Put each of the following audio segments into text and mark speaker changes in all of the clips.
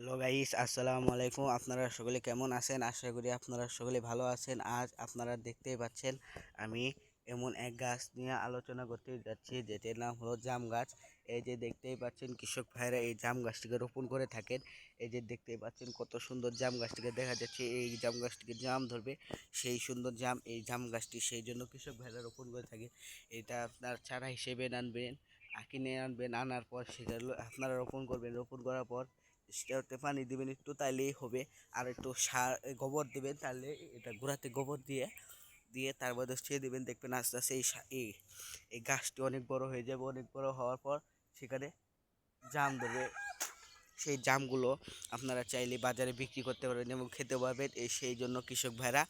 Speaker 1: Hello guys, আসসালামু আলাইকুম। আপনারা সকলে কেমন আছেন? আশা করি আপনারা সকলে ভালো আছেন। আজ আপনারা দেখতেই পাচ্ছেন আমি এমন এক গাছ নিয়ে আলোচনা করতে যাচ্ছি, যেটির নাম হলো জাম গাছ। এই যে দেখতেই পাচ্ছেন, কৃষক ভাইরা এই জাম গাছটিকে রোপণ করে থাকেন। এই যে দেখতেই পাচ্ছেন কত সুন্দর জাম গাছটিকে দেখা যাচ্ছে। এই জাম গাছটিকে জাম ধরবে, সেই সুন্দর জাম এই জাম গাছটি, সেই জন্য কৃষক ভাইরা রোপণ করে থাকে। এটা আপনার চারা হিসেবে আনবেন, কিনে আনবেন, আনার পর সেটা আপনারা রোপণ করবেন। রোপণ করার পর সেটাতে পানি দিবেন একটু, তাইলেই হবে। আর একটু সার গোবর দিবেন, তাহলে এটা গোড়াতে গোবর দিয়ে দিয়ে তার মধ্যে ছেড়ে দিবেন। দেখবেন আস্তে আস্তে এই এই গাছটি অনেক বড় হয়ে যাবে। অনেক বড় হওয়ার পর সেখানে জাম ধরবে। সেই জামগুলো আপনারা চাইলে বাজারে বিক্রি করতে পারবেন এবং খেতে পারবেন। সেই জন্য কৃষক ভাইরা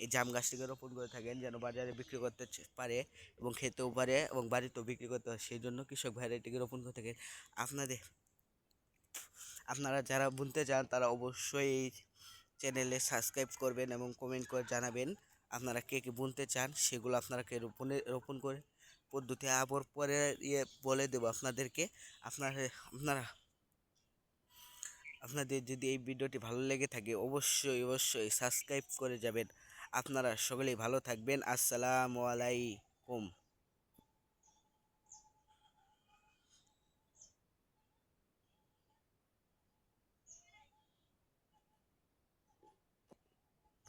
Speaker 1: এই জাম গাছটিকে রোপণ করে থাকেন, যেন বাজারে বিক্রি করতে পারে এবং খেতেও পারে এবং বাড়িতেও বিক্রি করতে পারে। সেই জন্য কৃষক ভাইরা এটিকে রোপণ করে থাকেন। আপনাদের আপনারা যারা বুনতে চান তারা অবশ্যই এই চ্যানেলে সাবস্ক্রাইব করবেন এবং কমেন্ট করে জানাবেন আপনারা কে কে বুনতে চান। সেগুলো আপনারা কে রোপণ করে পদ্ধতি আবার পরে বলে দেবো আপনাদেরকে। আপনারা আপনারা আপনাদের যদি এই ভিডিওটি ভালো লেগে থাকে, অবশ্যই অবশ্যই সাবস্ক্রাইব করে যাবেন। আপনারা সকলেই ভালো থাকবেন। আসসালামু আলাইকুম।